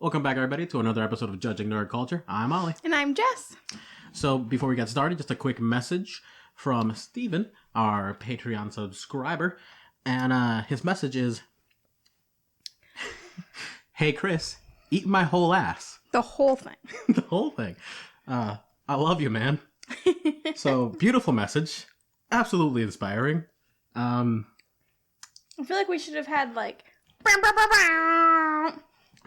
Welcome back, everybody, to another episode of Judging Nerd Culture. I'm Ollie. And I'm Jess. So, before we get started, just a quick message from Steven, our Patreon subscriber. And his message is, "Hey, Chris, eat my whole ass." The whole thing. The whole thing. I love you, man. So, beautiful message. Absolutely inspiring. I feel like we should have had,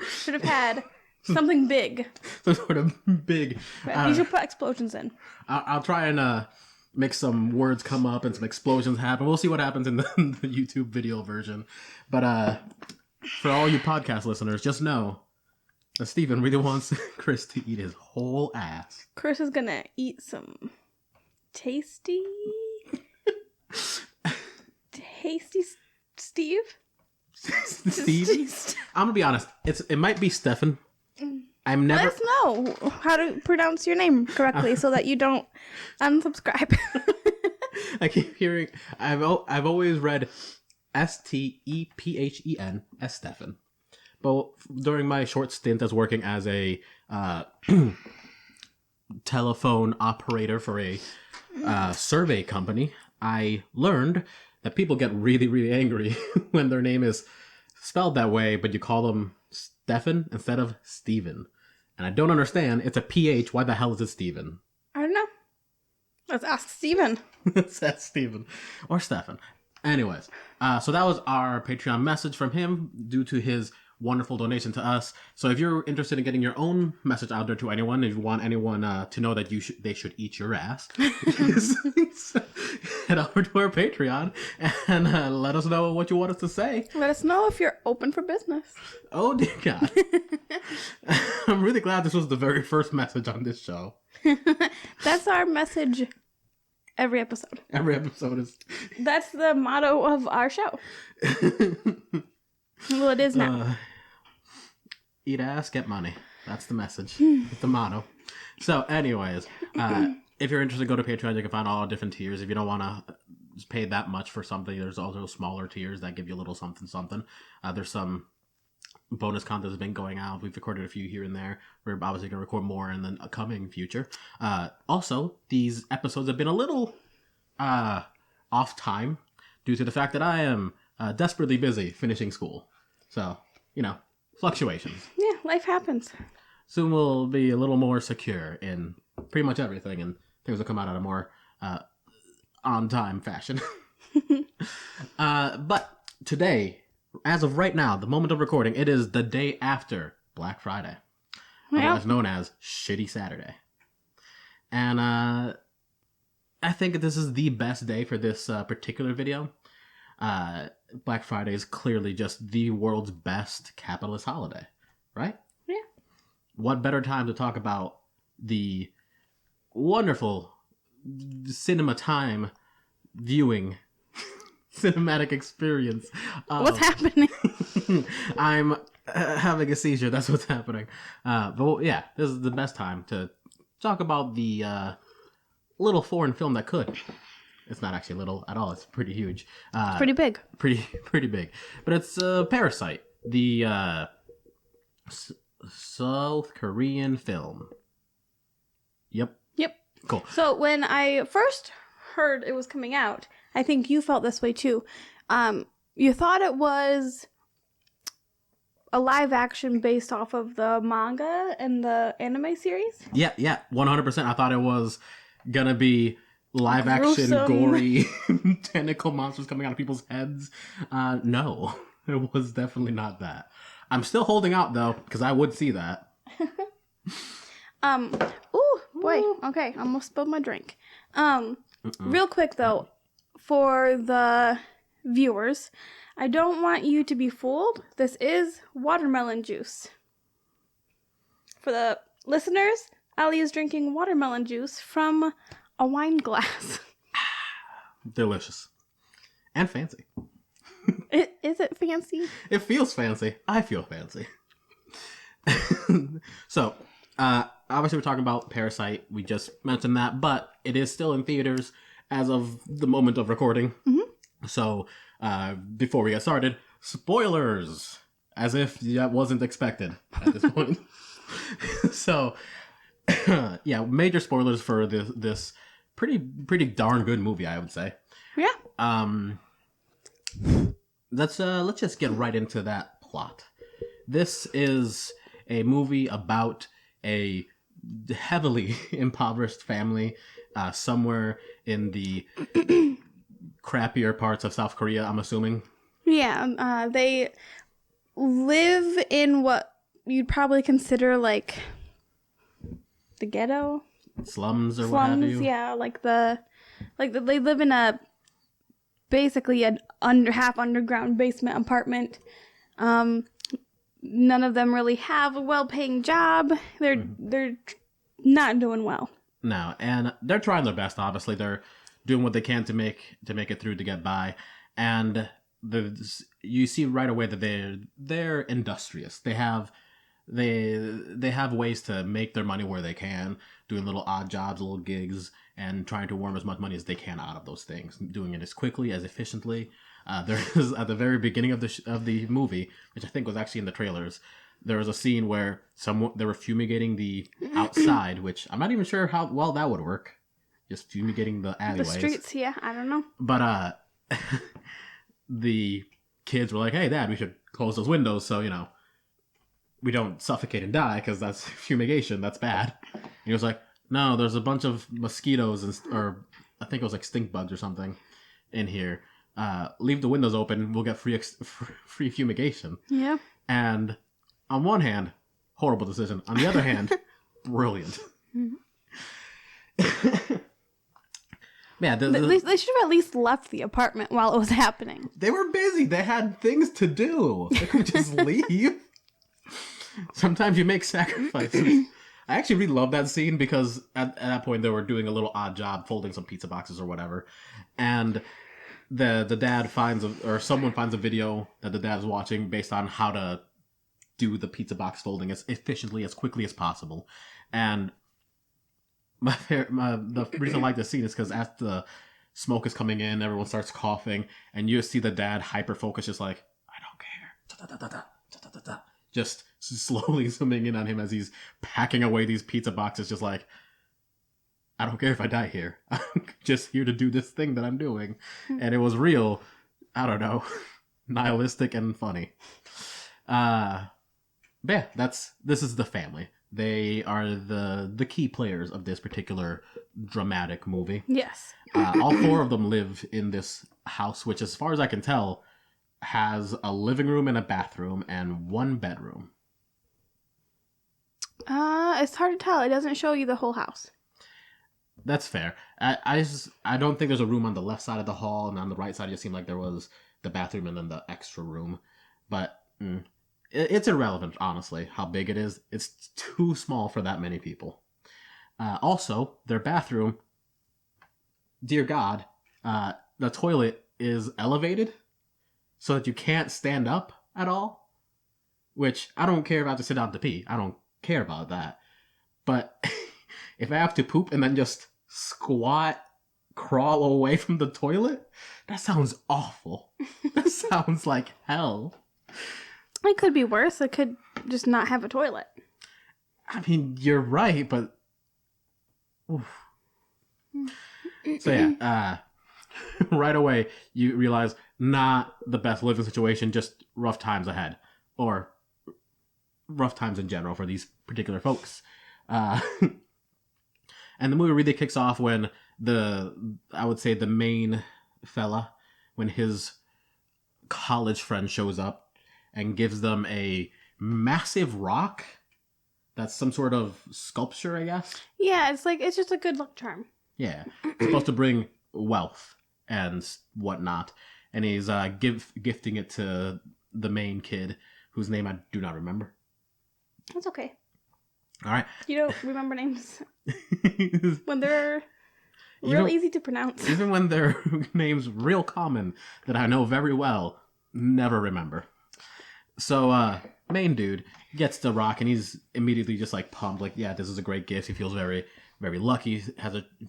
should have had something big. Some sort of big... You should put explosions in. I'll try and make some words come up and some explosions happen. We'll see what happens in the YouTube video version. But for all you podcast listeners, just know that Steven really wants Chris to eat his whole ass. Chris is gonna eat some tasty Steve? Steve? I'm gonna be honest. It might be Stefan. I'm never... Let us know how to pronounce your name correctly so that you don't unsubscribe. I keep hearing... I've always read Stephen as Stefan. But during my short stint as working as a telephone operator for a survey company, I learned that people get really, really angry when their name is spelled that way, but you call them Stefan instead of Steven. And I don't understand. It's a PH. Why the hell is it Steven? I don't know. Let's ask Steven. Let's ask Steven. Or Stefan. Anyways, so that was our Patreon message from him due to his wonderful donation to us. So if you're interested in getting your own message out there to anyone, if you want anyone to know that they should eat your ass, head over to our Patreon and let us know what you want us to say. Let us know if you're open for business. Oh dear God. I'm really glad this was the very first message on this show. That's our message every episode. Every episode is... That's the motto of our show. Well, it is now. Eat ass, get money. That's the message. It's the motto. So, anyways, if you're interested, go to Patreon. You can find all our different tiers. If you don't want to pay that much for something, there's also smaller tiers that give you a little something. There's some bonus content that's been going out. We've recorded a few here and there. We're obviously going to record more in the coming future. Also, these episodes have been a little off time due to the fact that I am desperately busy finishing school. So, fluctuations. Yeah, life happens. Soon we'll be a little more secure in pretty much everything, and things will come out in a more on-time fashion. But today, as of right now, the moment of recording, it is the day after Black Friday. Otherwise known as Shitty Saturday. And I think this is the best day for this particular video. Black Friday is clearly just the world's best capitalist holiday, right? Yeah. What better time to talk about the wonderful cinema time viewing cinematic experience? What's happening? I'm having a seizure. That's what's happening. But yeah, this is the best time to talk about the little foreign film that could. It's not actually little at all. It's pretty huge. It's pretty big. Pretty big. But it's Parasite, the South Korean film. Yep. Cool. So when I first heard it was coming out, I think you felt this way too. You thought it was a live action based off of the manga and the anime series? Yeah, 100%. I thought it was gonna be live action, gory, tentacle monsters coming out of people's heads. No, it was definitely not that. I'm still holding out though, because I would see that. Ooh, boy. Okay, I almost spilled my drink. Real quick though, for the viewers, I don't want you to be fooled. This is watermelon juice. For the listeners, Ali is drinking watermelon juice from a wine glass. Delicious. And fancy. Is it fancy? It feels fancy. I feel fancy. So, obviously we're talking about Parasite. We just mentioned that, but it is still in theaters as of the moment of recording. Mm-hmm. So, before we get started, spoilers! as if that wasn't expected at this point. So, yeah, major spoilers for this pretty darn good movie, I would say. Yeah. Let's just get right into that plot. This is a movie about a heavily impoverished family somewhere in the crappier parts of South Korea, I'm assuming. Yeah. They live in what you'd probably consider like the ghetto, Slums or what have you. Yeah, they live in basically an half underground basement apartment. None of them really have a well-paying job. They're not doing well. No, and they're trying their best. Obviously, they're doing what they can to make it through to get by, and you see right away that they're industrious. They have ways to make their money where they can, doing little odd jobs, little gigs, and trying to worm as much money as they can out of those things, doing it as quickly, as efficiently. There is, at the very beginning of the movie, which I think was actually in the trailers, there was a scene where they were fumigating the outside, which I'm not even sure how well that would work. Just fumigating the alleyways. The streets, yeah, I don't know. But the kids were like, "Hey, Dad, we should close those windows so we don't suffocate and die, because that's fumigation. That's bad." And he was like, "No, there's a bunch of mosquitoes or I think it was like stink bugs or something in here. Leave the windows open. We'll get free fumigation." Yeah. And on one hand, horrible decision. On the other hand, brilliant. Yeah, they should have at least left the apartment while it was happening. They were busy. They had things to do. They could just leave. Sometimes you make sacrifices. I actually really love that scene because at that point they were doing a little odd job folding some pizza boxes or whatever, and the dad someone finds a video that the dad's watching based on how to do the pizza box folding as efficiently, as quickly as possible. And the reason I like this scene is because as the smoke is coming in, everyone starts coughing, and you see the dad hyper focus, just like, "I don't care," just slowly zooming in on him as he's packing away these pizza boxes, just like, "I don't care if I die here. I'm just here to do this thing that I'm doing." And it was real, I don't know, nihilistic and funny. But yeah, this is the family. They are the key players of this particular dramatic movie. Yes. All four of them live in this house, which, as far as I can tell, has a living room and a bathroom and one bedroom. It's hard to tell. It doesn't show you the whole house. That's fair. I don't think there's a room on the left side of the hall, and on the right side it just seemed like there was the bathroom and then the extra room. But it's irrelevant, honestly, how big it is. It's too small for that many people. Also, their bathroom, dear God, the toilet is elevated so that you can't stand up at all. Which, I don't care if I have to sit down to pee. I don't care about that. But if I have to poop and then just crawl away from the toilet, that sounds awful. That sounds like hell. It could be worse. It could just not have a toilet. I mean, you're right, but... Oof. So yeah, right away you realize not the best living situation, just rough times ahead. Or rough times in general for these particular folks. And the movie really kicks off when I would say the main fella, when his college friend shows up and gives them a massive rock that's some sort of sculpture, I guess. Yeah, it's just a good luck charm. Yeah, it's supposed to bring wealth and whatnot, and he's gifting it to the main kid, whose name I do not remember. That's okay. All right. You don't remember names when they're real easy to pronounce. Even when they're names real common that I know very well, never remember. So, main dude gets the rock, and he's immediately just like pumped, like, yeah, this is a great gift. He feels very, very lucky.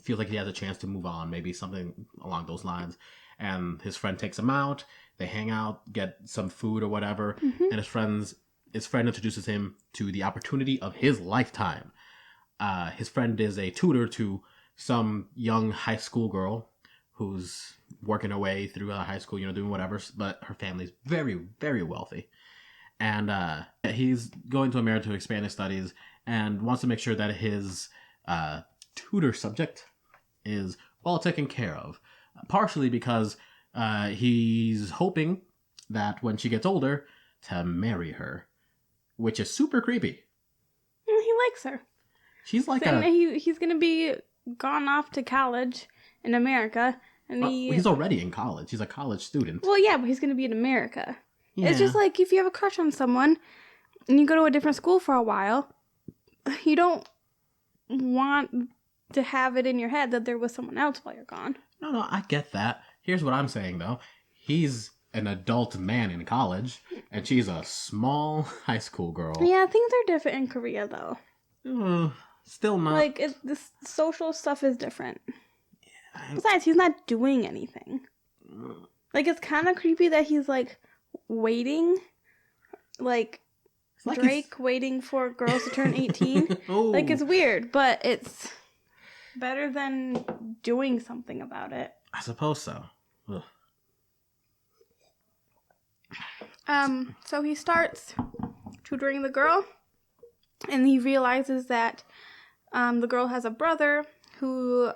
Feels like he has a chance to move on, maybe something along those lines. And his friend takes him out. They hang out, get some food or whatever, Mm-hmm. and his friend introduces him to the opportunity of his lifetime. His friend is a tutor to some young high school girl who's working her way through high school, doing whatever, but her family's very, very wealthy. And he's going to America to expand his studies and wants to make sure that his tutor subject is well taken care of. Partially because he's hoping that when she gets older, to marry her, which is super creepy. He likes her. She's like and he's gonna be gone off to college in America, and he's already in college. He's a college student. Well, yeah, but he's gonna be in America. Yeah. It's just like if you have a crush on someone, and you go to a different school for a while, you don't want to have it in your head that there was someone else while you're gone. No, I get that. Here's what I'm saying though. He's an adult man in college, and she's a small high school girl. Yeah, things are different in Korea though. Still not. Like, the social stuff is different. Besides, he's not doing anything. Like, it's kind of creepy that he's, like, waiting. Like Drake waiting for girls to turn 18. Oh. Like, it's weird, but it's better than doing something about it. I suppose so. Ugh. So he starts tutoring the girl, and he realizes that the girl has a brother who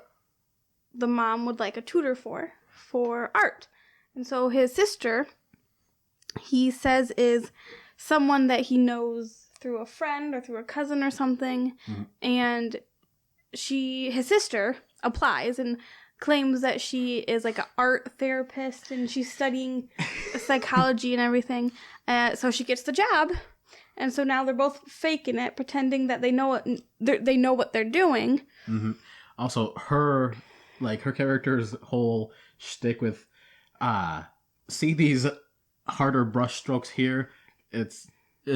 the mom would like a tutor for art. And so his sister, he says, is someone that he knows through a friend or through a cousin or something. Mm-hmm. And his sister applies and claims that she is like an art therapist and she's studying psychology and everything. So she gets the job. And so now they're both faking it, pretending that they know what they're doing. Mm-hmm. Also, her character's whole shtick with, see these harder brush strokes here. It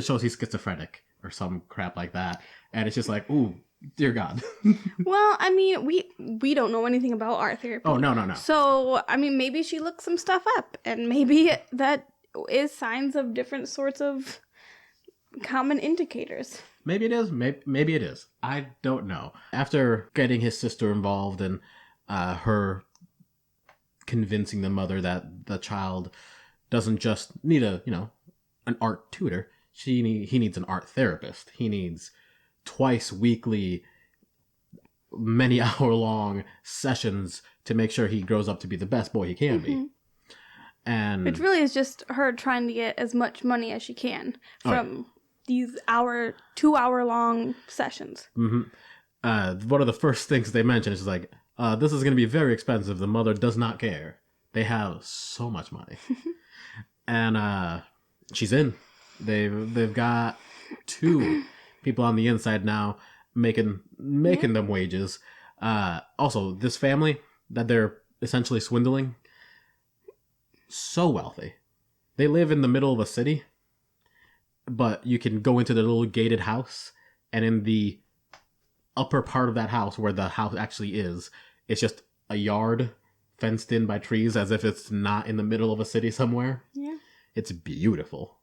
shows he's schizophrenic or some crap like that, and it's just like, ooh, dear God. Well, I mean, we don't know anything about art therapy. Oh, no. So, I mean, maybe she looked some stuff up, and maybe that is signs of different sorts of common indicators. Maybe it is. Maybe it is. I don't know. After getting his sister involved and her convincing the mother that the child doesn't just need an art tutor. He needs an art therapist. He needs twice weekly, many hour-long sessions to make sure he grows up to be the best boy he can be. And which really is just her trying to get as much money as she can from these 2-hour-long sessions. Mm-hmm. One of the first things they mention is like, this is going to be very expensive. The mother does not care. They have so much money. And she's in. They've got 2 people on the inside now making them wages. Also, this family that they're essentially swindling, so wealthy. They live in the middle of a city, but you can go into their little gated house, and in the upper part of that house, where the house actually is, it's just a yard fenced in by trees, as if it's not in the middle of a city somewhere. Yeah. It's beautiful.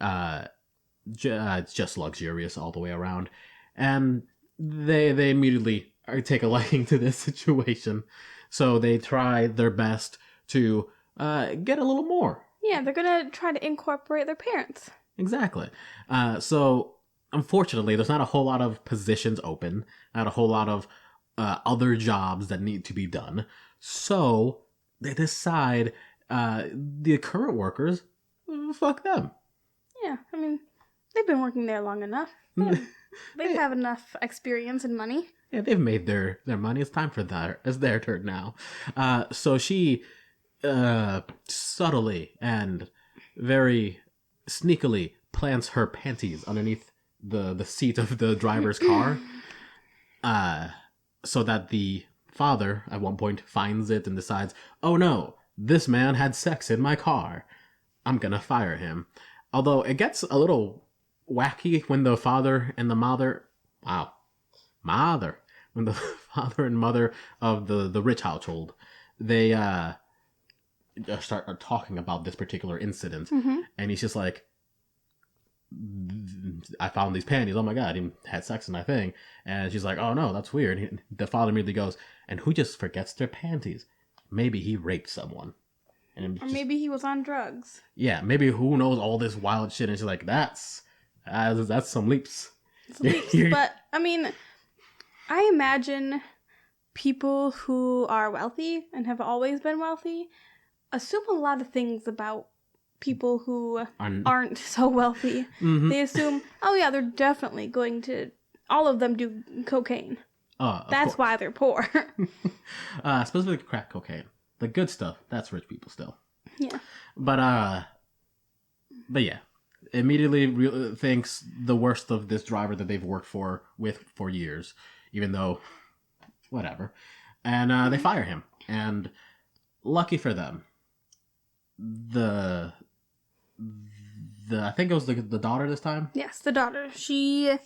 It's just luxurious all the way around. And they immediately take a liking to this situation. So they try their best to get a little more. Yeah, they're going to try to incorporate their parents. Exactly. So unfortunately, there's not a whole lot of positions open, not a whole lot of other jobs that need to be done. So they decide the current workers, fuck them. Yeah, I mean, they've been working there long enough. They have enough experience and money. Yeah, they've made their money. It's time for it's their turn now. So she subtly and very sneakily plants her panties underneath the seat of the driver's car, so that the father at one point finds it and decides, oh no, this man had sex in my car. I'm gonna fire him. Although it gets a little wacky when the father and the mother, when the father and mother of the rich household, start talking about this particular incident, and he's just like, I found these panties. Oh my god, he had sex in my thing. And she's like, oh no, that's weird. The father immediately goes, and who just forgets their panties? Maybe he raped someone. And or maybe he was on drugs. Yeah, maybe who knows all this wild shit. And she's like, that's some leaps. But, I mean, I imagine people who are wealthy and have always been wealthy assume a lot of things about people who aren't so wealthy. They assume, oh yeah, they're definitely going to, all of them do cocaine. That's why they're poor. Specifically crack cocaine. The good stuff, that's rich people still. Yeah. But yeah. Immediately thinks the worst of this driver that they've worked with for years. Even though, whatever. And they fire him. And lucky for them, I think it was the daughter this time. Yes, the daughter. She,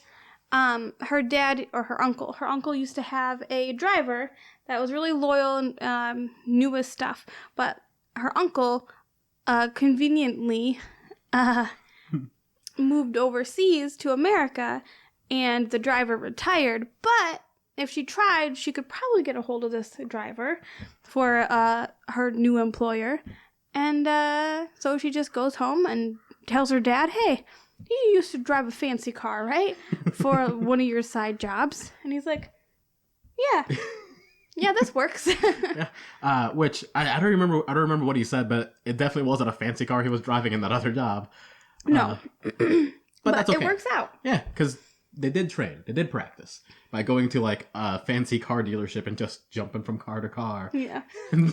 her dad or her uncle used to have a driver that was really loyal and knew his stuff. But her uncle, conveniently, moved overseas to America, and the driver retired. But if she tried, she could probably get a hold of this driver for her new employer. And so she just goes home and tells her dad, hey, you used to drive a fancy car, right? For one of your side jobs. And he's like, yeah. Yeah, this works. Yeah. Which I don't remember what he said, but it definitely wasn't a fancy car he was driving in that other job. No. But that's okay. It works out. Yeah, because they did train. They did practice by going to like a fancy car dealership and just jumping from car to car. Yeah.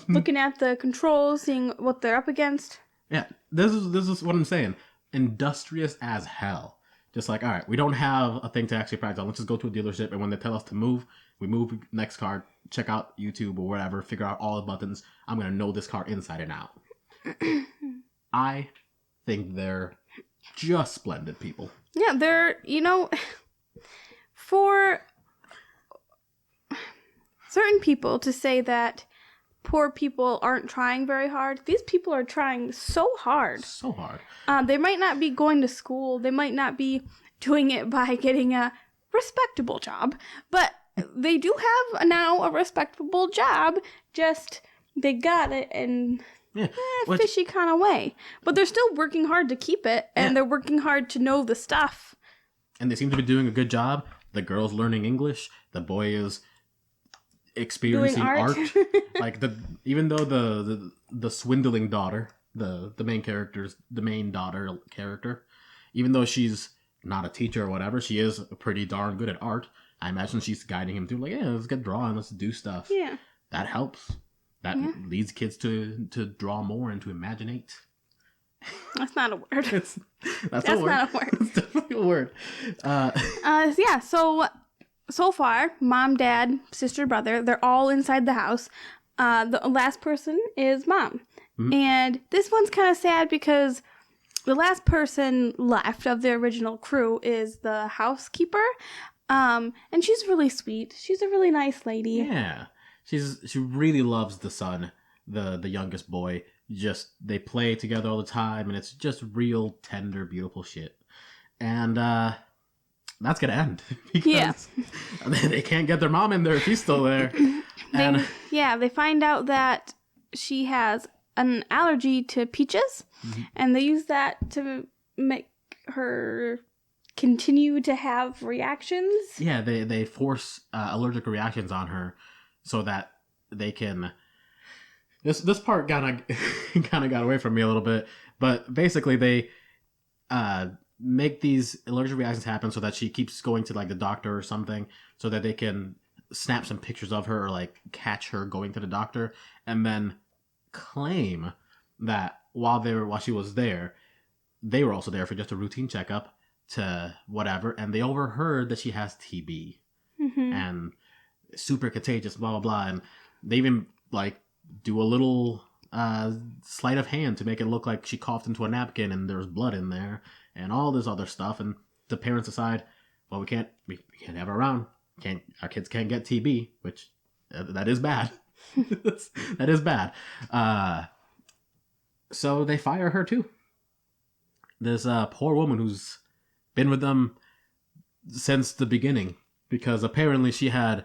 Looking at the controls, seeing what they're up against. Yeah. This is what I'm saying. Industrious as hell. Just like, all right, we don't have a thing to actually practice on. Let's just go to a dealership, and when they tell us to move, we move next car, check out YouTube or whatever, figure out all the buttons. I'm going to know this car inside and out. I think they're just splendid people. Yeah, they're, for certain people to say that poor people aren't trying very hard, these people are trying so hard. So hard. They might not be going to school. They might not be doing it by getting a respectable job, but they do have now a respectable job, just they got it in fishy kind of way. But they're still working hard to keep it, and they're working hard to know the stuff. And they seem to be doing a good job. The girl's learning English. The boy is experiencing art. Like even though the swindling daughter, the main daughter character, even though she's not a teacher or whatever, she is pretty darn good at art. I imagine she's guiding him through, like, yeah, let's get drawing, let's do stuff. Yeah. That helps. That leads kids to draw more and to imaginate. That's not a word. That's not a word. It's definitely a word. Yeah, so far, mom, dad, sister, brother, they're all inside the house. The last person is mom. Mm-hmm. And this one's kind of sad because the last person left of the original crew is the housekeeper. And she's really sweet. She's a really nice lady. Yeah. She really loves the son, the youngest boy. Just they play together all the time, and it's just real tender, beautiful shit. And that's gonna end because they can't get their mom in there if she's still there. They find out that she has an allergy to peaches, and they use that to make her continue to have reactions. Yeah, they force allergic reactions on her so that they can. This part kind of got away from me a little bit, but basically they make these allergic reactions happen so that she keeps going to like the doctor or something, so that they can snap some pictures of her or like catch her going to the doctor, and then claim that while she was there, they were also there for just a routine checkup to whatever, and they overheard that she has TB and super contagious, blah blah blah, and they even like do a little sleight of hand to make it look like she coughed into a napkin and there's blood in there and all this other stuff. And the parents decide, well, we can't have her around. Our kids can't get TB, which that is bad. That is bad. So they fire her too. This poor woman who's been with them since the beginning, because apparently she had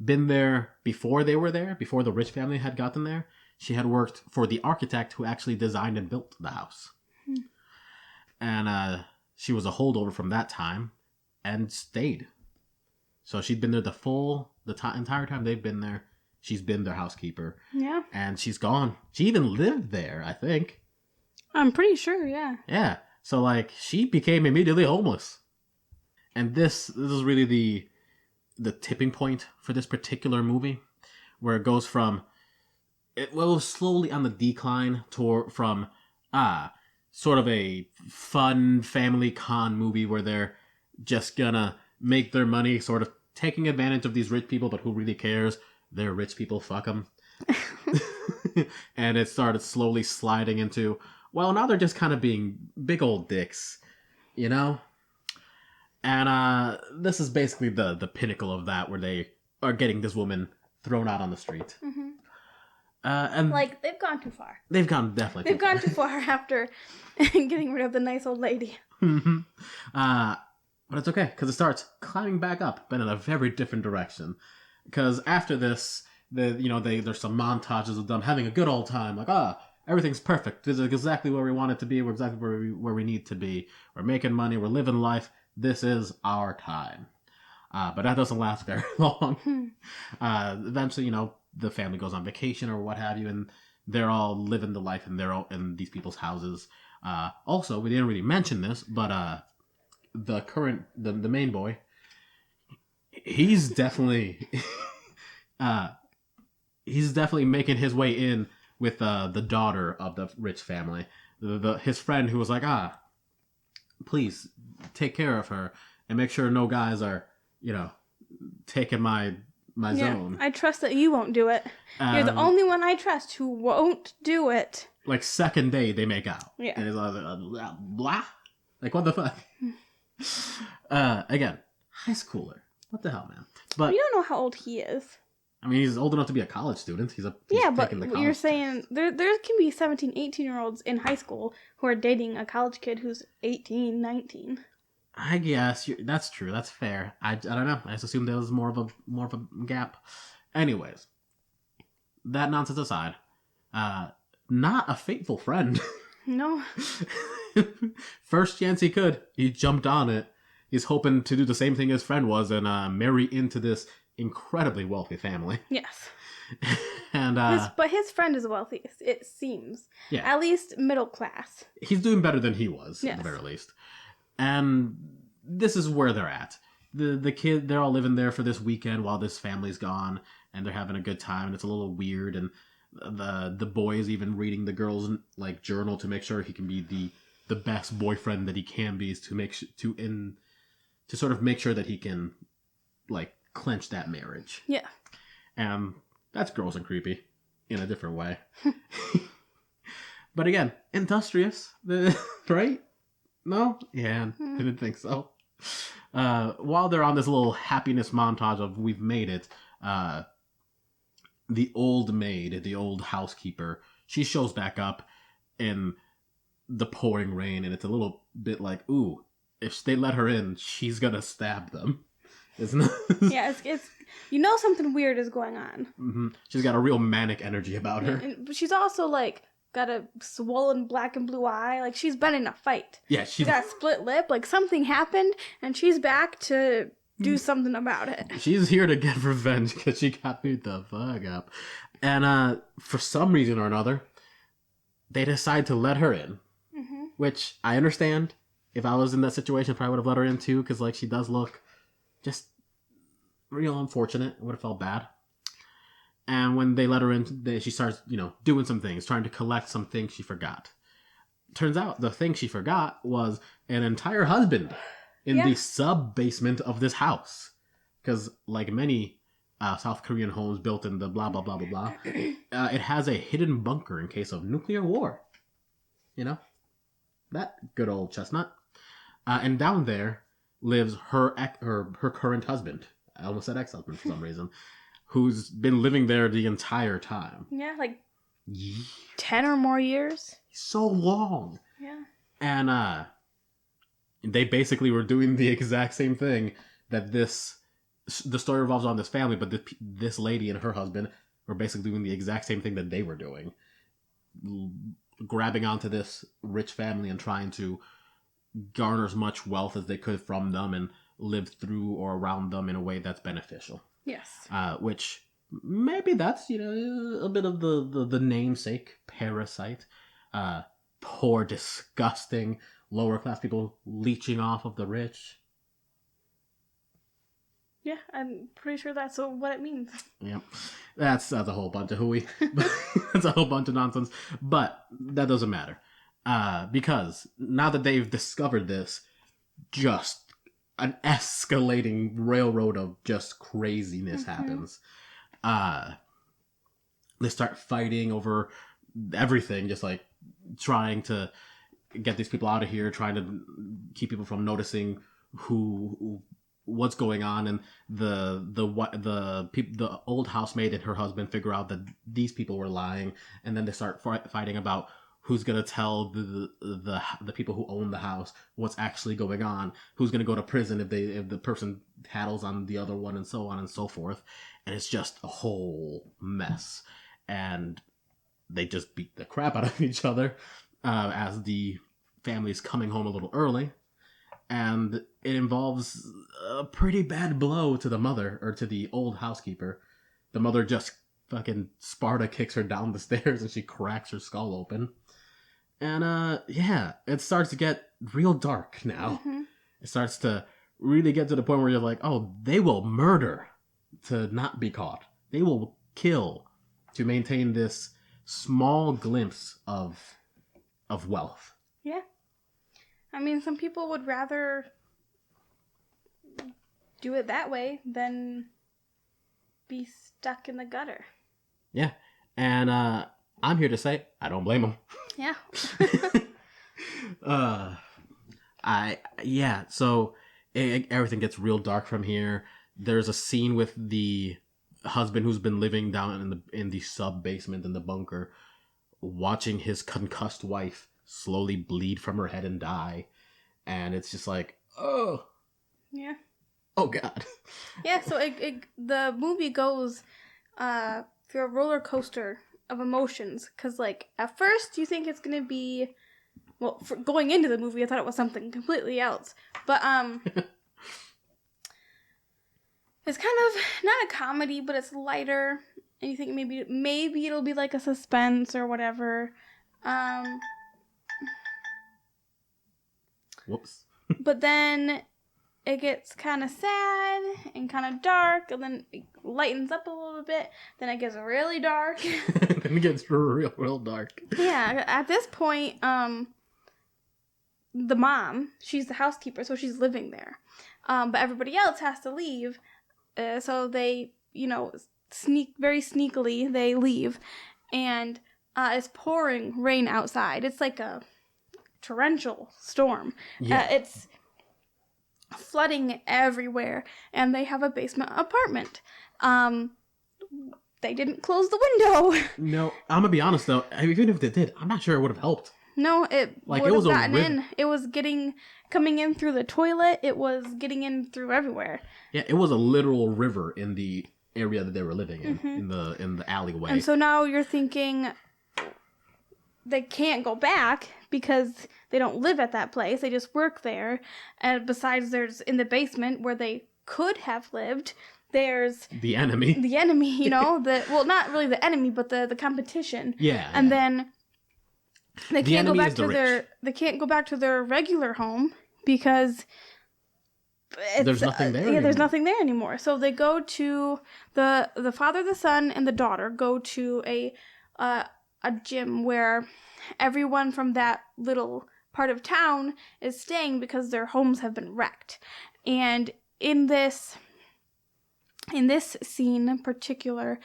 been there before they were there, before the rich family had gotten there. She had worked for the architect who actually designed and built the house. And she was a holdover from that time and stayed. So she'd been there entire time they've been there. She's been their housekeeper. Yeah. And she's gone. She even lived there, I think. I'm pretty sure, yeah. Yeah. So, like, she became immediately homeless. And this is really the tipping point for this particular movie, where it goes from, it was slowly on the decline from sort of a fun family con movie where they're just gonna make their money, sort of taking advantage of these rich people, but who really cares? They're rich people, fuck them. And it started slowly sliding into, well, now they're just kind of being big old dicks, you know? And this is basically the pinnacle of that, where they are getting this woman thrown out on the street. Mm-hmm. And like, they've gone too far. They've gone definitely They've gone too far after getting rid of the nice old lady. But it's okay, because it starts climbing back up, but in a very different direction. Because after this, there's some montages of them having a good old time. Like, everything's perfect. This is exactly where we want it to be. We're exactly where we need to be. We're making money. We're living life. This is our time. But that doesn't last very long. Eventually, the family goes on vacation or what have you, and they're all living the life in these people's houses. Also, we didn't really mention this, but the main boy, he's definitely making his way in with the daughter of the rich family. His friend who was like, please take care of her and make sure no guys are, taking my zone. I trust that you won't do it. You're the only one I trust who won't do it. Like, second day, they make out. Yeah. And it's like, blah. Like, what the fuck? Again, high schooler. What the hell, man? But we don't know how old he is. I mean, he's old enough to be a college student. He's but you're saying there can be 17, 18-year-olds in high school who are dating a college kid who's 18, 19. I guess that's true. That's fair. I don't know. I just assumed there was more of a gap. Anyways, that nonsense aside, not a faithful friend. No. First chance he could, he jumped on it. He's hoping to do the same thing his friend was and marry into this incredibly wealthy family. Yes. And but his friend is wealthy, it seems. Yeah. At least middle class. He's doing better than he was, yes. At the very least. And this is where they're at. The kid, they're all living there for this weekend while this family's gone, and they're having a good time, and it's a little weird, and the boy is even reading the girl's like journal to make sure he can be the best boyfriend that he can be, to sort of make sure that he can like clench that marriage. Yeah. And that's gross and creepy in a different way. But again, industrious, right? No? Yeah, didn't think so. While they're on this little happiness montage of we've made it, the old maid, the old housekeeper, she shows back up in the pouring rain, and it's a little bit like, ooh, if they let her in, she's gonna stab them. Isn't it? Yeah, it's something weird is going on. Mm-hmm. She's got a real manic energy about her. But she's also like got a swollen black and blue eye. Like, she's been in a fight. Yeah, she's got a split lip. Like, something happened, and she's back to do something about it. She's here to get revenge because she got beat the fuck up. And for some reason or another, they decide to let her in. Mm-hmm. Which I understand. If I was in that situation, I probably would have let her in too, because like she does look just real unfortunate. I would have felt bad. And when they let her in, she starts, doing some things, trying to collect some things she forgot. Turns out the thing she forgot was an entire husband in the sub-basement of this house. Because like many South Korean homes built in the blah, blah, blah, blah, blah, it has a hidden bunker in case of nuclear war. That good old chestnut. And down there lives her current husband. I almost said ex-husband for some reason. Who's been living there the entire time. Yeah, like 10 or more years. So long. Yeah. And they basically were doing the exact same thing that the story revolves on this family, but this lady and her husband were basically doing the exact same thing that they were doing, grabbing onto this rich family and trying to garner as much wealth as they could from them and live through or around them in a way that's beneficial. Yes. Which maybe that's, a bit of the namesake, Parasite. Poor, disgusting, lower class people leeching off of the rich. Yeah, I'm pretty sure that's what it means. Yep. That's a whole bunch of hooey. That's a whole bunch of nonsense. But that doesn't matter. Because now that they've discovered this, just an escalating railroad of just craziness happens. They start fighting over everything, just like trying to get these people out of here, trying to keep people from noticing what's going on, and the old housemaid and her husband figure out that these people were lying, and then they start fighting about who's gonna tell the people who own the house what's actually going on, who's gonna go to prison if the person tattles on the other one, and so on and so forth. And it's just a whole mess, and they just beat the crap out of each other as the family's coming home a little early. And it involves a pretty bad blow to the mother, or to the old housekeeper. The mother just fucking Sparta kicks her down the stairs and she cracks her skull open. And it starts to get real dark now. Mm-hmm. It starts to really get to the point where you're like, oh, they will murder to not be caught. They will kill to maintain this small glimpse of wealth. Yeah. I mean, some people would rather do it that way than be stuck in the gutter. Yeah. And I'm here to say I don't blame them. Yeah. So everything gets real dark from here. There's a scene with the husband who's been living down in the sub basement in the bunker, watching his concussed wife slowly bleed from her head and die. And it's just like, oh. Yeah. Oh, God. Yeah, so the movie goes through a roller coaster of emotions. Because, like, at first you think it's going to be... Well, for going into the movie, I thought it was something completely else. But, it's kind of not a comedy, but it's lighter. And you think maybe it'll be like a suspense or whatever. Whoops. But then it gets kind of sad and kind of dark, and then it lightens up a little bit. Then it gets really dark. Then it gets real dark. Yeah, at this point, the mom, she's the housekeeper, so she's living there. But everybody else has to leave. So they, very sneakily, they leave. And it's pouring rain outside. It's like a torrential storm. Yeah. It's flooding everywhere. And they have a basement apartment. They didn't close the window. No, I'm gonna be honest though. Even if they did, I'm not sure it would have helped. No, it would have gotten in. It was coming in through the toilet. It was getting in through everywhere. Yeah, it was a literal river in the area that they were living in, mm-hmm. in the alleyway. And so now you're thinking they can't go back because they don't live at that place. They just work there. And besides, there's in the basement where they could have lived, there's the enemy. The enemy, not really the enemy, but the competition. Yeah. And then they can't go back to they can't go back to their regular home because there's nothing there. There's nothing there anymore. So they go to the father, the son, and the daughter go to a gym where everyone from that little part of town is staying because their homes have been wrecked. And in this scene in particular,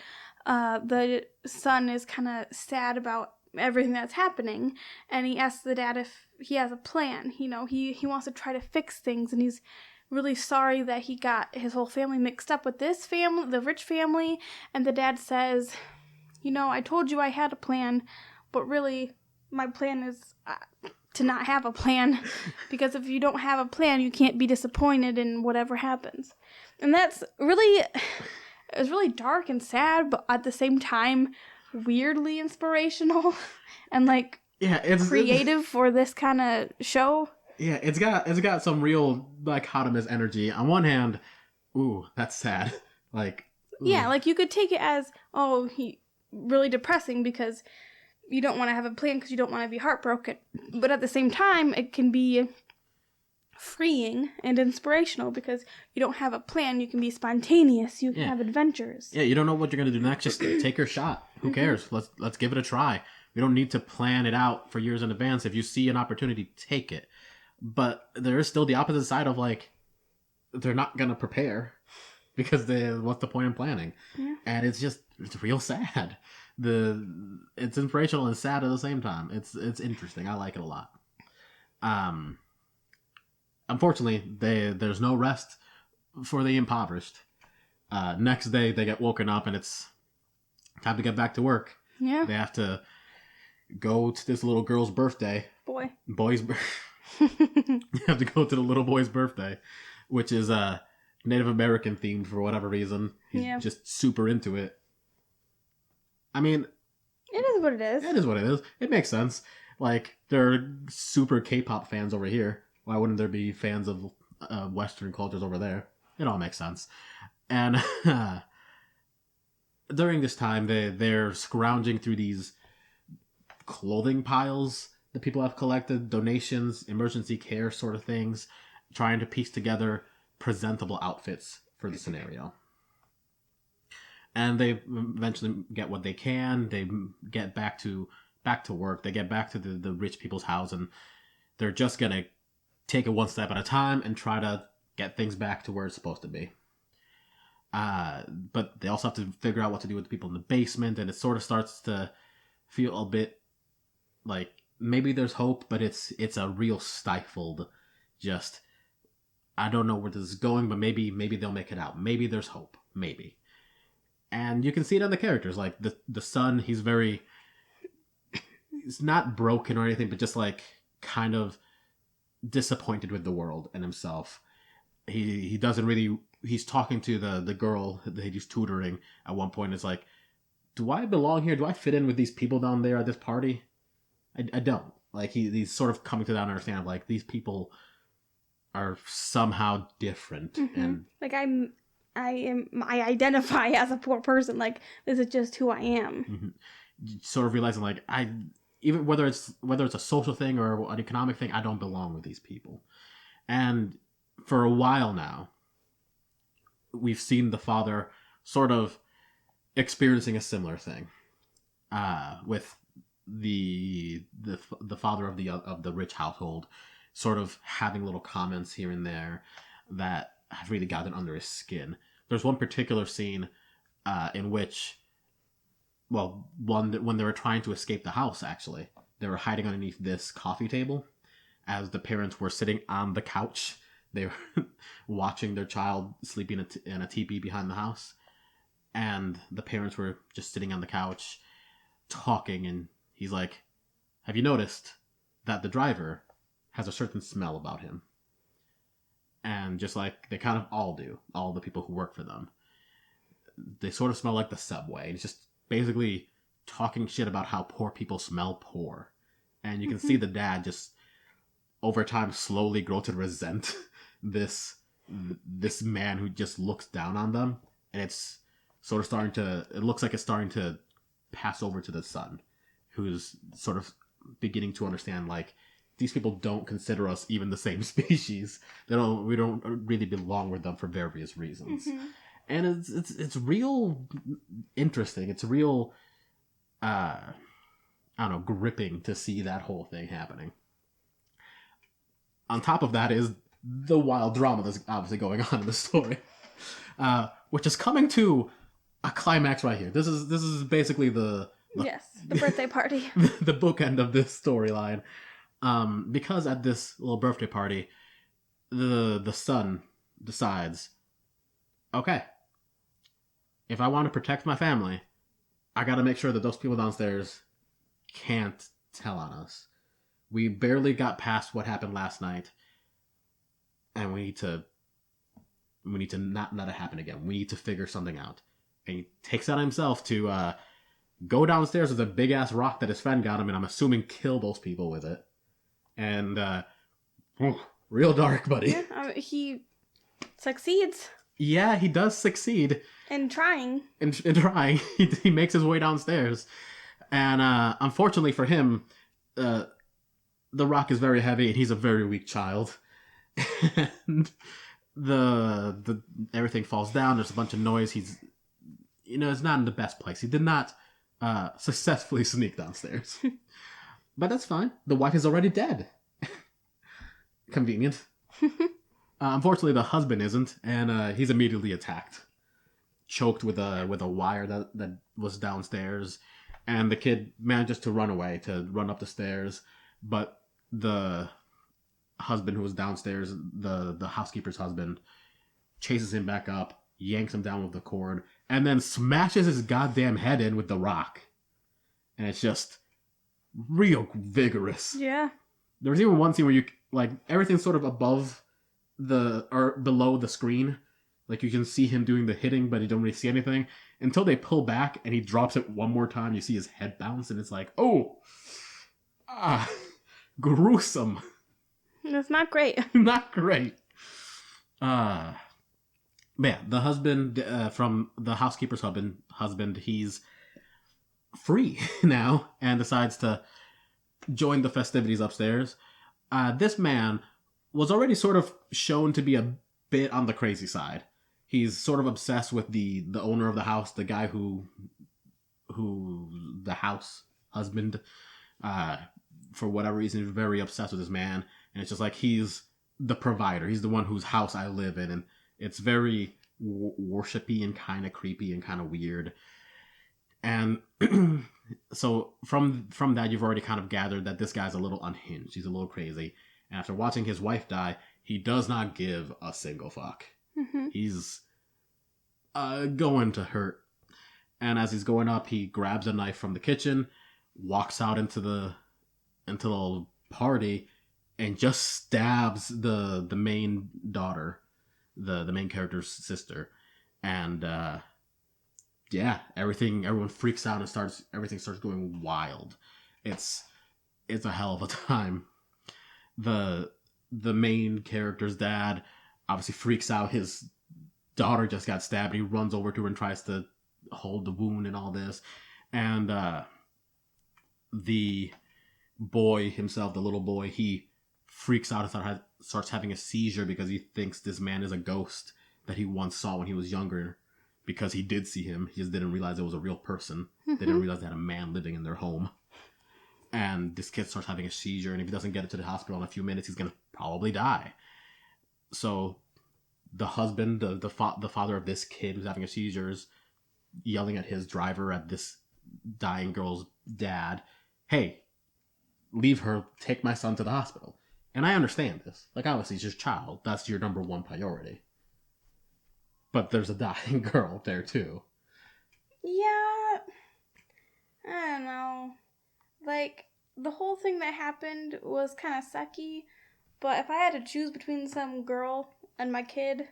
the son is kind of sad about everything that's happening, and he asks the dad if he has a plan. He wants to try to fix things, and he's really sorry that he got his whole family mixed up with this family, the rich family. And the dad says, I told you I had a plan, but really my plan is to not have a plan, because if you don't have a plan, you can't be disappointed in whatever happens. And it's really dark and sad, but at the same time weirdly inspirational and like it's creative for this kind of show. Yeah, it's got some real dichotomous energy. On one hand, ooh, that's sad. Like, ooh. Yeah, like you could take it as, oh, he really depressing because you don't want to have a plan because you don't want to be heartbroken. But at the same time, it can be freeing and inspirational because you don't have a plan. You can be spontaneous. You can have adventures. Yeah, you don't know what you're gonna do next. Just take your shot. Who cares? Let's give it a try. We don't need to plan it out for years in advance. If you see an opportunity, take it. But there is still the opposite side of like, they're not gonna prepare because what's the point in planning? Yeah. And it's real sad. It's inspirational and sad at the same time. It's interesting. I like it a lot. Unfortunately, there's no rest for the impoverished. Next day, they get woken up and it's time to get back to work. Yeah. They have to go to this little girl's birthday. Boy's birthday. You have to go to the little boy's birthday, which is Native American themed for whatever reason. He's just super into it. I mean, it is what it is. It is what it is. It makes sense. Like, there are super K-pop fans over here. Why wouldn't there be fans of Western cultures over there? It all makes sense. And during this time, they're scrounging through these clothing piles that people have collected, donations, emergency care sort of things, trying to piece together presentable outfits for the scenario. And they eventually get what they can. They get back to work. They get back to the rich people's house, and they're just gonna take it one step at a time and try to get things back to where it's supposed to be. But they also have to figure out what to do with the people in the basement, and it sort of starts to feel a bit like maybe there's hope, but it's a real stifled, just, I don't know where this is going, but maybe they'll make it out. Maybe there's hope. Maybe. And you can see it on the characters. Like, the son, he's not broken or anything, but just like kind of disappointed with the world and himself. He doesn't really, he's talking to the girl that he's tutoring at one point. It's like, do I belong here? Do I fit in with these people down there at this party? I don't. Like, he's sort of coming to that understanding, like, these people are somehow different. Mm-hmm. And like, I identify as a poor person. Like, this is just who I am. Mm-hmm. Sort of realizing, like, even whether it's a social thing or an economic thing, I don't belong with these people. And for a while now, we've seen the father sort of experiencing a similar thing, with the father of the rich household, sort of having little comments here and there that have really gotten under his skin. There's one particular scene in which, well, when they were trying to escape the house, actually, they were hiding underneath this coffee table as the parents were sitting on the couch. They were watching their child sleeping in a teepee behind the house, and the parents were just sitting on the couch talking, and he's like, have you noticed that the driver has a certain smell about him? And just like they kind of all do, all the people who work for them, they sort of smell like the subway. It's just basically talking shit about how poor people smell poor. And you can see the dad just over time slowly grow to resent this man who just looks down on them. And it's sort of it looks like it's starting to pass over to the son, who's sort of beginning to understand, like, these people don't consider us even the same species. We don't really belong with them for various reasons. Mm-hmm. And it's real interesting. It's real, I don't know, gripping to see that whole thing happening. On top of that is the wild drama that's obviously going on in the story, which is coming to a climax right here. This is basically the birthday party, the bookend of this storyline. Because at this little birthday party, the son decides, okay, if I want to protect my family, I gotta make sure that those people downstairs can't tell on us. We barely got past what happened last night, and we need to not let it happen again. We need to figure something out. And he takes it on himself to go downstairs with a big ass rock that his friend got him, and I'm assuming kill those people with it. And real dark, buddy. Yeah, he succeeds. Yeah, he does succeed. In trying. In trying. He makes his way downstairs. And unfortunately for him, the rock is very heavy and he's a very weak child. And the everything falls down. There's a bunch of noise. He's, it's not in the best place. He did not successfully sneak downstairs. But that's fine. The wife is already dead. Convenient. Unfortunately, the husband isn't, and he's immediately attacked, choked with a wire that was downstairs, and the kid manages to run away, to run up the stairs, but the husband who was downstairs, the housekeeper's husband, chases him back up, yanks him down with the cord, and then smashes his goddamn head in with the rock, and it's just real vigorous. Yeah. There was even one scene where everything's sort of above or below the screen. Like, you can see him doing the hitting, but you don't really see anything. Until they pull back and he drops it one more time, you see his head bounce, and it's like, oh! Gruesome. That's not great. Not great. But yeah, the husband, from the housekeeper's husband, he's free now, and decides to join the festivities upstairs. This man was already sort of shown to be a bit on the crazy side. He's sort of obsessed with the owner of the house, the guy who the house husband, for whatever reason, is very obsessed with this man. And it's just like, he's the provider. He's the one whose house I live in. And it's very worshipy and kind of creepy and kind of weird. And so from that, you've already kind of gathered that this guy's a little unhinged. He's a little crazy. And after watching his wife die, he does not give a single fuck. Mm-hmm. He's going to hurt. And as he's going up, he grabs a knife from the kitchen, walks out into the party, and just stabs the main daughter, the main character's sister. And everyone freaks out and everything starts going wild. It's a hell of a time. The main character's dad obviously freaks out. His daughter just got stabbed. He runs over to her and tries to hold the wound and all this. And the boy himself, the little boy, he freaks out and starts having a seizure because he thinks this man is a ghost that he once saw when he was younger, because he did see him. He just didn't realize it was a real person. They didn't realize they had a man living in their home. And this kid starts having a seizure, and if he doesn't get it to the hospital in a few minutes, he's going to probably die. So the husband, the father of this kid who's having a seizure, is yelling at his driver, at this dying girl's dad, hey, leave her, take my son to the hospital. And I understand this. Like, obviously, it's your child. That's your number one priority. But there's a dying girl there, too. Yeah. I don't know. Like, the whole thing that happened was kind of sucky. But if I had to choose between some girl and my kid,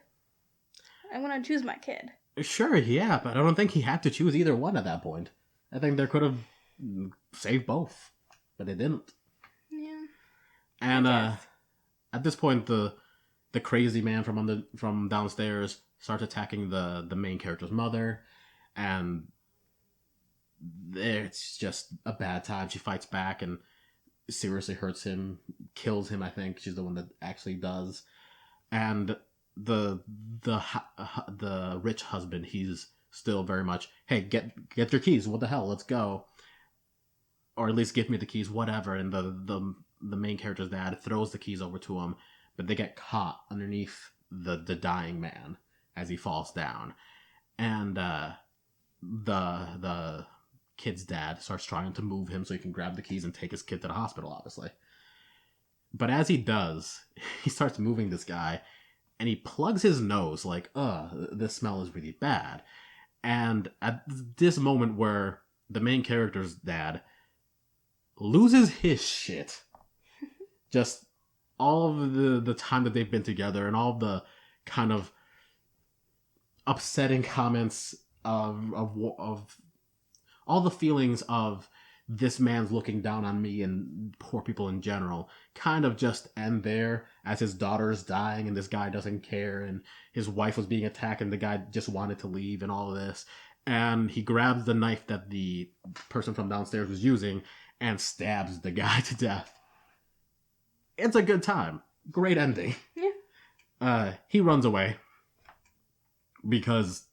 I'm going to choose my kid. Sure, yeah, but I don't think he had to choose either one at that point. I think they could have saved both. But they didn't. Yeah. And at this point, the crazy man from downstairs starts attacking the main character's mother, and it's just a bad time. She fights back and seriously hurts him, kills him. I think she's the one that actually does. And the rich husband, he's still very much, hey, get your keys. What the hell? Let's go. Or at least give me the keys, whatever. And the main character's dad throws the keys over to him, but they get caught underneath the dying man as he falls down. And the kid's dad starts trying to move him so he can grab the keys and take his kid to the hospital, obviously. But as he does, he starts moving this guy, and he plugs his nose like, this smell is really bad. And at this moment where the main character's dad loses his shit. Just all of the time that they've been together and all of the kind of upsetting comments of all the feelings of this man's looking down on me and poor people in general kind of just end there as his daughter's dying and this guy doesn't care and his wife was being attacked and the guy just wanted to leave and all of this. And he grabs the knife that the person from downstairs was using and stabs the guy to death. It's a good time. Great ending. Yeah. He runs away because,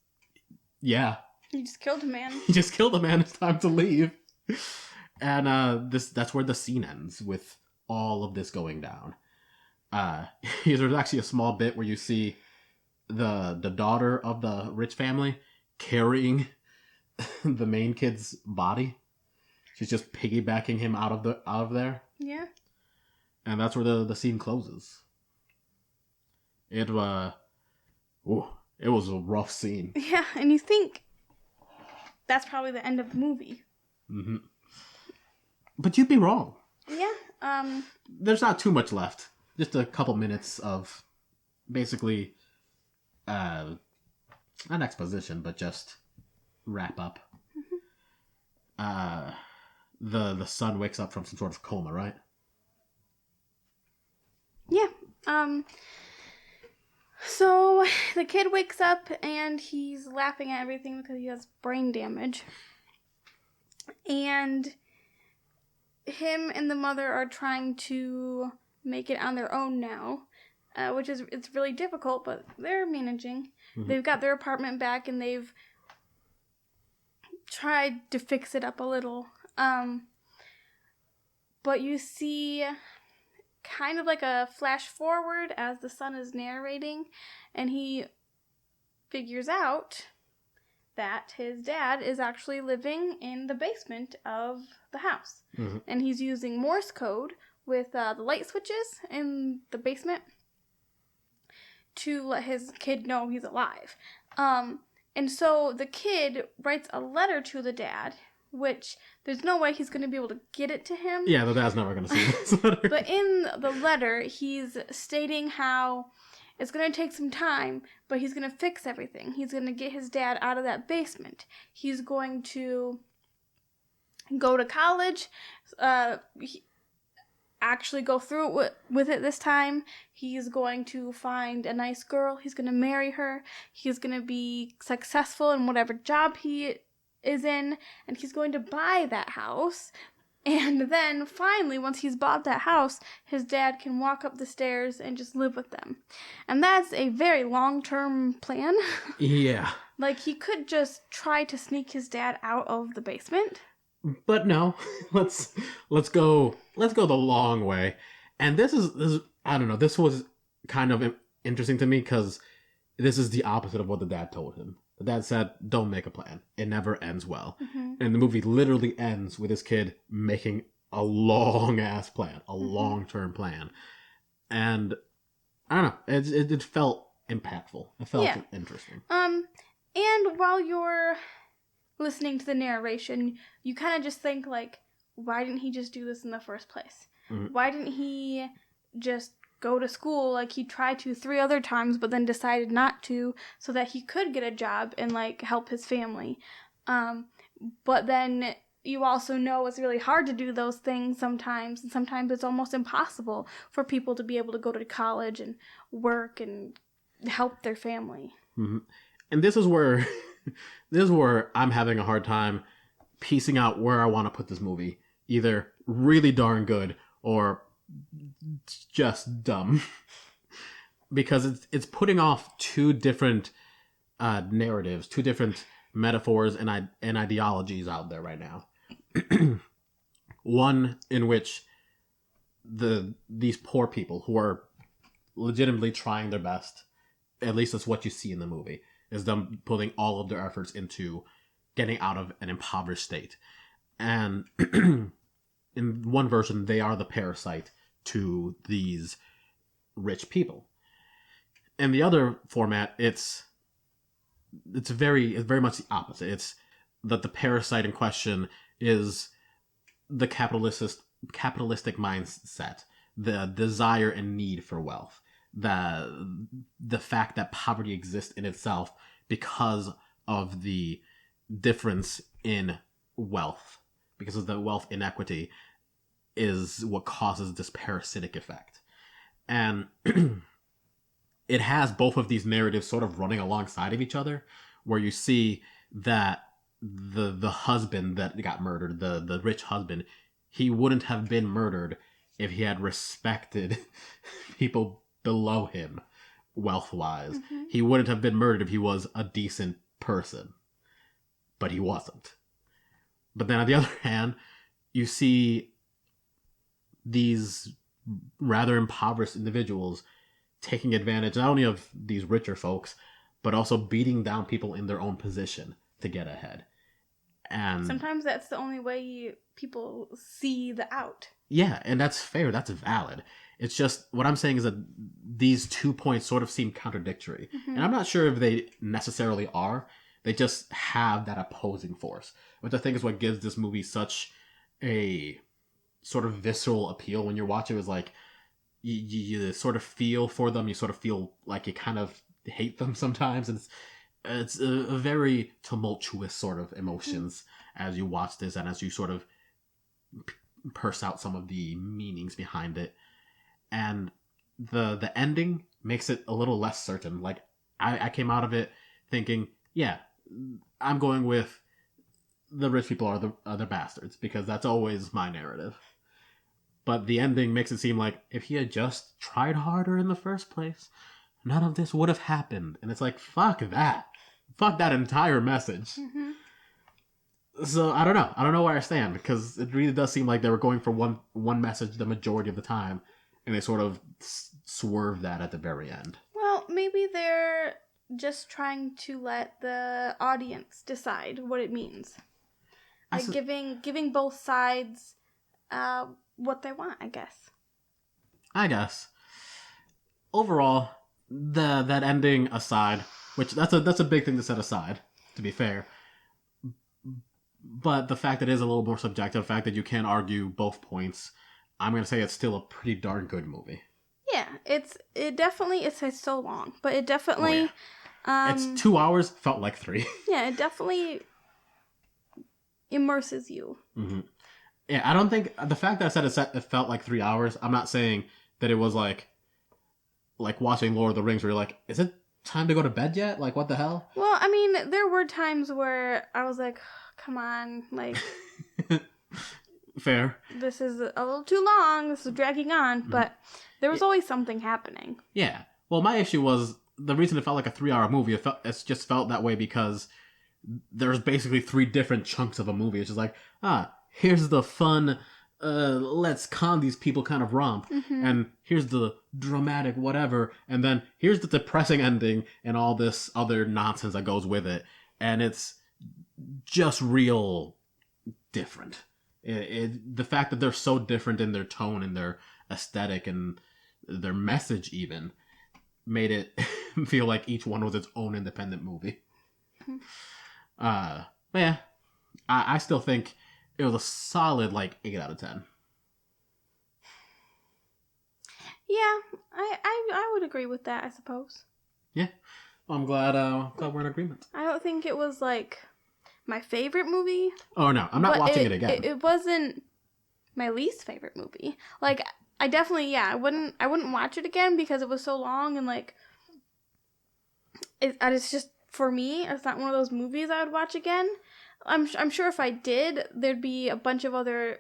yeah. He just killed a man. He just killed a man. It's time to leave. And that's where the scene ends with all of this going down. There's actually a small bit where you see the daughter of the rich family carrying the main kid's body. She's just piggybacking him out of there. Yeah. And that's where the scene closes. It was a rough scene. Yeah, and you think that's probably the end of the movie. Mm-hmm. But you'd be wrong. Yeah. There's not too much left. Just a couple minutes of basically not exposition, but just wrap up. Mm-hmm. The son wakes up from some sort of coma, right? Yeah. So the kid wakes up and he's laughing at everything because he has brain damage. And him and the mother are trying to make it on their own now, it's really difficult, but they're managing. Mm-hmm. They've got their apartment back and they've tried to fix it up a little. But you see kind of like a flash forward as the son is narrating, and he figures out that his dad is actually living in the basement of the house. Mm-hmm. And he's using Morse code with the light switches in the basement to let his kid know he's alive. And so the kid writes a letter to the dad, which there's no way he's going to be able to get it to him. Yeah, the dad's never going to see this letter. But in the letter, he's stating how it's going to take some time, but he's going to fix everything. He's going to get his dad out of that basement. He's going to go to college, actually go through it with it this time. He's going to find a nice girl. He's going to marry her. He's going to be successful in whatever job he is in, and he's going to buy that house. And then finally, once he's bought that house, his dad can walk up the stairs and just live with them. And that's a very long-term plan. Yeah. Like, he could just try to sneak his dad out of the basement. But no, let's go the long way. And this is I don't know, this was kind of interesting to me because this is the opposite of what the dad told him. The dad said, don't make a plan. It never ends well. Mm-hmm. And the movie literally ends with this kid making a long-ass plan, a long-term plan. And I don't know, it felt impactful. It felt interesting. And while you're listening to the narration, you kind of just think, like, why didn't he just do this in the first place? Mm-hmm. Why didn't he just go to school like he tried to 3 other times but then decided not to so that he could get a job and, like, help his family? But then you also know it's really hard to do those things sometimes, and sometimes it's almost impossible for people to be able to go to college and work and help their family. Mm-hmm. And this is where I'm having a hard time piecing out where I want to put this movie. Either really darn good or just dumb. Because it's putting off 2 different narratives, 2 different metaphors and ideologies out there right now. One in which these poor people who are legitimately trying their best, at least that's what you see in the movie, is them putting all of their efforts into getting out of an impoverished state. And in one version, they are the parasite to these rich people. In the other format, it's very much the opposite. It's that the parasite in question is the capitalistic mindset, the desire and need for wealth, the fact that poverty exists in itself because of the difference in wealth, because of the wealth inequity, is what causes this parasitic effect. And it has both of these narratives sort of running alongside of each other, where you see that the husband that got murdered, the rich husband, he wouldn't have been murdered if he had respected people below him wealth-wise. Mm-hmm. He wouldn't have been murdered if he was a decent person. But he wasn't. But then on the other hand, you see these rather impoverished individuals taking advantage not only of these richer folks, but also beating down people in their own position to get ahead. And sometimes that's the only way people see the out. Yeah, and that's fair. That's valid. It's just, what I'm saying is that these 2 points sort of seem contradictory. Mm-hmm. And I'm not sure if they necessarily are. They just have that opposing force, which I think is what gives this movie such a sort of visceral appeal when you're watching. Is like, you sort of feel for them. You sort of feel like you kind of hate them sometimes. And it's a very tumultuous sort of emotions as you watch this and as you sort of purse out some of the meanings behind it. And the ending makes it a little less certain. Like, I came out of it thinking, yeah, I'm going with the rich people are the bastards, because that's always my narrative. But the ending makes it seem like if he had just tried harder in the first place, none of this would have happened. And it's like, fuck that. Fuck that entire message. Mm-hmm. So I don't know where I stand, because it really does seem like they were going for one message the majority of the time, and they sort of swerved that at the very end. Well, maybe they're just trying to let the audience decide what it means. Like giving both sides what they want, I guess. Overall, that ending aside, which that's a big thing to set aside, to be fair. But the fact that it is a little more subjective, the fact that you can argue both points, I'm going to say it's still a pretty darn good movie. Yeah, it's so long, but it definitely... Oh, yeah. It's 2 hours, felt like 3. Yeah, it definitely immerses you. Mm-hmm. Yeah, I don't think... The fact that I said it felt like 3 hours, I'm not saying that it was like watching Lord of the Rings where you're like, is it time to go to bed yet? Like, what the hell? Well, I mean, there were times where I was like, come on, like... Fair. This is a little too long, this is dragging on, but there was always something happening. Yeah. Well, my issue was, the reason it felt like a 3-hour movie, it just felt that way because there's basically 3 different chunks of a movie. It's just like, here's the fun, let's con these people kind of romp, and here's the dramatic whatever, and then here's the depressing ending and all this other nonsense that goes with it. And it's just real different. The fact that they're so different in their tone and their aesthetic and their message even made it feel like each one was its own independent movie. But yeah, I still think it was a solid 8 out of 10. Yeah, I would agree with that, I suppose. Yeah, well, I'm glad we're in agreement. I don't think it was my favorite movie. Oh no, I'm not watching it again. It wasn't my least favorite movie. I definitely, I wouldn't watch it again because it was so long and it's just, for me, it's not one of those movies I would watch again. I'm sure if I did, there'd be a bunch of other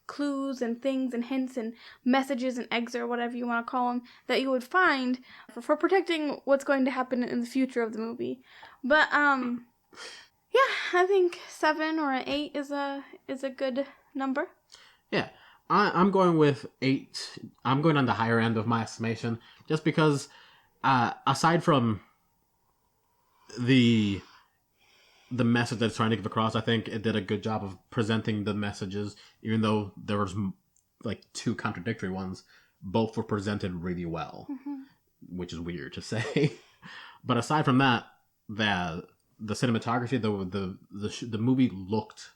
clues and things and hints and messages and eggs or whatever you want to call them that you would find for protecting what's going to happen in the future of the movie. But yeah, I think 7 or an 8 is a good number. Yeah, I'm going with 8. I'm going on the higher end of my estimation, just because aside from the message that it's trying to give across, I think it did a good job of presenting the messages, even though there was 2 contradictory ones. Both were presented really well, which is weird to say. But aside from that, the cinematography, the movie looked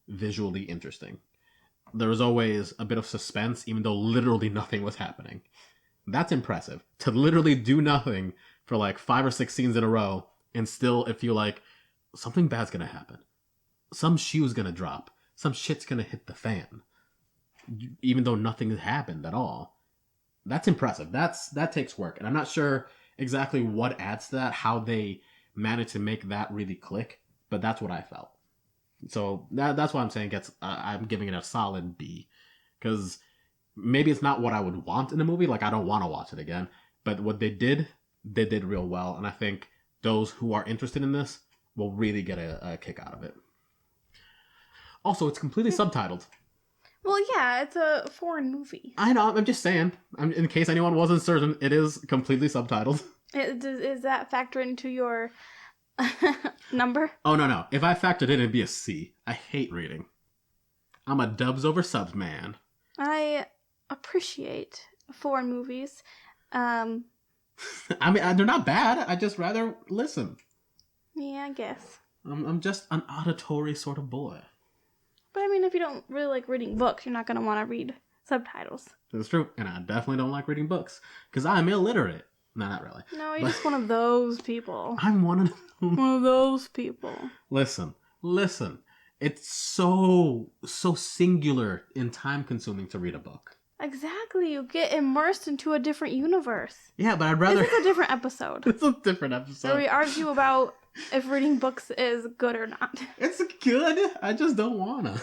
visually interesting. There was always a bit of suspense, even though literally nothing was happening. That's impressive. To literally do nothing for like 5 or 6 scenes in a row and still it feel like something bad's gonna happen. Some shoe's gonna drop. Some shit's gonna hit the fan. Even though nothing has happened at all. That's impressive. That takes work. And I'm not sure exactly what adds to that, how they managed to make that really click, but that's what I felt. So that's why I'm saying I'm giving it a solid B. Because maybe it's not what I would want in a movie. Like, I don't want to watch it again. But what they did real well. And I think those who are interested in this will really get a kick out of it. Also, it's completely subtitled. Well, yeah, it's a foreign movie. I know, I'm just saying. In case anyone wasn't certain, it is completely subtitled. Is that factor into your number? Oh, no. If I factored in, it'd be a C. I hate reading. I'm a dubs over subs man. I appreciate foreign movies. I mean, they're not bad. I just rather listen. Yeah, I guess. I'm just an auditory sort of boy. But I mean, if you don't really like reading books, you're not going to want to read subtitles. That's true. And I definitely don't like reading books. Because I'm illiterate. No, not really. No, you're just one of those people. I'm one of them. One of those people. Listen. It's so singular and time consuming to read a book. Exactly. You get immersed into a different universe. Yeah, but I'd rather... This is a different episode. It's a different episode. Where we argue about if reading books is good or not. It's good. I just don't wanna.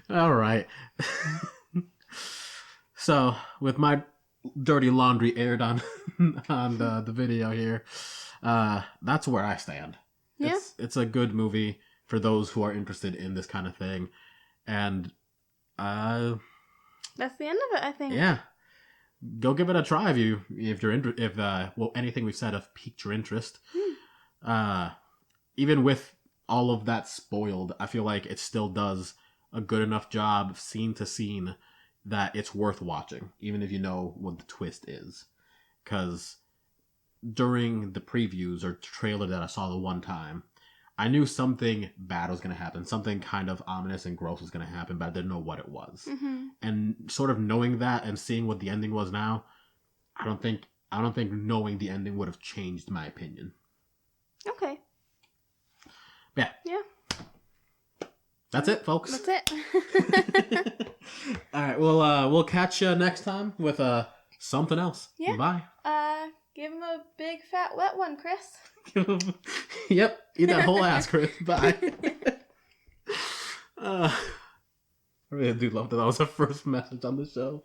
All right. So, with my dirty laundry aired on the video here, that's where I stand. Yeah. It's a good movie for those who are interested in this kind of thing, and that's the end of it, I think. Yeah, go give it a try if anything we've said have piqued your interest. Even with all of that spoiled, I feel like it still does a good enough job scene to scene that it's worth watching, even if you know what the twist is. Because during the previews or trailer that I saw the one time, I knew something bad was going to happen. Something kind of ominous and gross was going to happen, but I didn't know what it was. Mm-hmm. And sort of knowing that and seeing what the ending was now, I don't think knowing the ending would have changed my opinion. Okay. Yeah. Yeah. That's it, folks. That's it. All right. We'll catch you next time with something else. Yeah. Bye. Give him a big fat wet one, Chris. Yep. Eat that whole ass, Chris. Bye. I really do love that was the first message on the show.